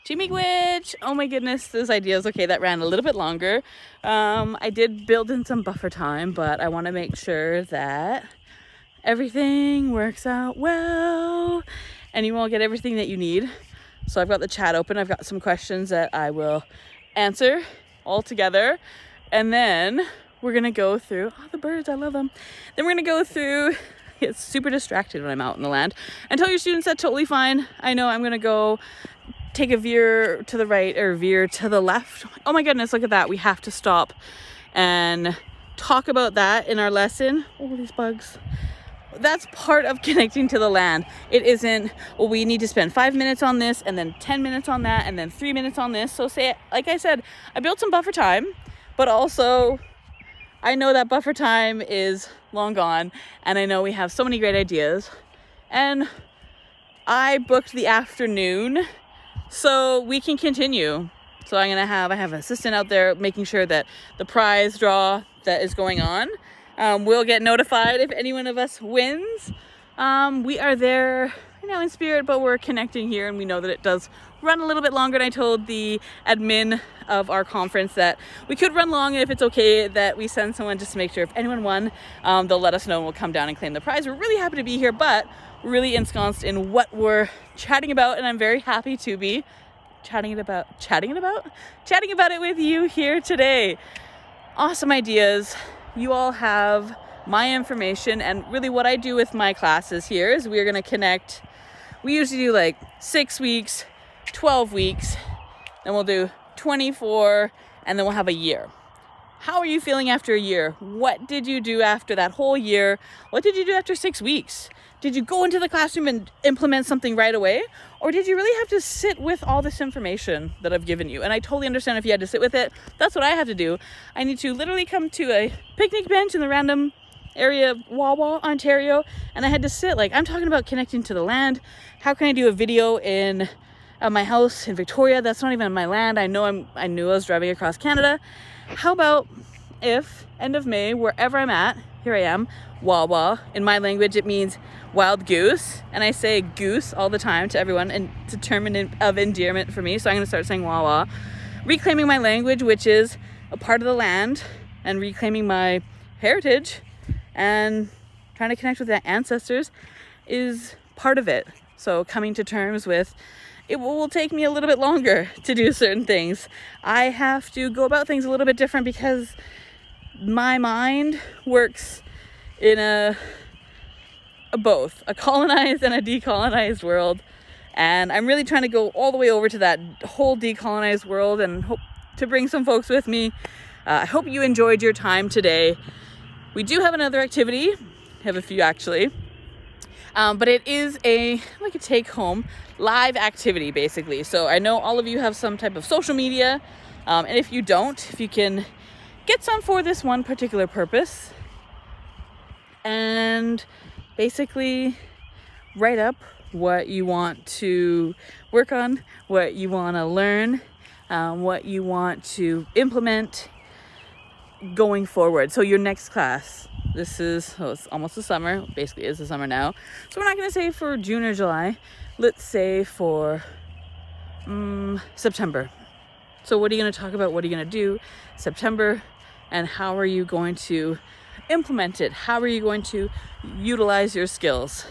Jimmy Gwitch! Oh my goodness, those ideas. Okay, that ran a little bit longer. I did build in some buffer time, but I want to make sure that everything works out well and you all get everything that you need. So I've got the chat open. I've got some questions that I will answer all together. And then we're going to go through, oh, the birds, I love them. Then we're going to go through, get super distracted when I'm out in the land. And tell your students that's totally fine. I know I'm going to go take a veer to the right or veer to the left. Oh my goodness, look at that. We have to stop and talk about that in our lesson. Oh, these bugs. That's part of connecting to the land. It isn't, well, we need to spend 5 minutes on this and then 10 minutes on that and then 3 minutes on this. So say, like I said, I built some buffer time, but also I know that buffer time is long gone and I know we have so many great ideas. And I booked the afternoon so we can continue. So I have an assistant out there making sure that the prize draw that is going on we'll get notified if any one of us wins. We are there, in spirit, but we're connecting here, and we know that it does run a little bit longer. And I told the admin of our conference that we could run long, and if it's okay that we send someone just to make sure if anyone won, they'll let us know and we'll come down and claim the prize. We're really happy to be here, but we're really ensconced in what we're chatting about, and I'm very happy to be chatting about it with you here today. Awesome ideas. You all have my information, and really what I do with my classes here is we're going to connect. We usually do like 6 weeks, 12 weeks, then we'll do 24, and then we'll have a year. How are you feeling after a year? What did you do after that whole year? What did you do after 6 weeks? Did you go into the classroom and implement something right away? Or did you really have to sit with all this information that I've given you? And I totally understand if you had to sit with it. That's what I have to do. I need to literally come to a picnic bench in the random area of Wawa, Ontario, and I had to sit. Like, I'm talking about connecting to the land. How can I do a video in my house in Victoria? That's not even my land. I knew I was driving across Canada. How about if end of May, wherever I'm at, here I am, Wawa. In my language, it means wild goose, and I say goose all the time to everyone, and it's a term of endearment for me. So I'm going to start saying Wawa, reclaiming my language, which is a part of the land, and reclaiming my heritage, and trying to connect with the ancestors is part of it. So coming to terms with it will take me a little bit longer to do certain things. I have to go about things a little bit different because my mind works in both a colonized and a decolonized world, and I'm really trying to go all the way over to that whole decolonized world and hope to bring some folks with me. I hope you enjoyed your time today. We do have another activity. I have a few actually, but it is like a take-home live activity basically. So I know all of you have some type of social media, and if you don't, if you can get some for this one particular purpose, and basically write up what you want to work on, what you want to learn, what you want to implement going forward. So your next class, it's almost the summer, basically is the summer now. So we're not going to say for June or July, let's say for September. So what are you going to talk about? What are you going to do September? And how are you going to implement it? How are you going to utilize your skills?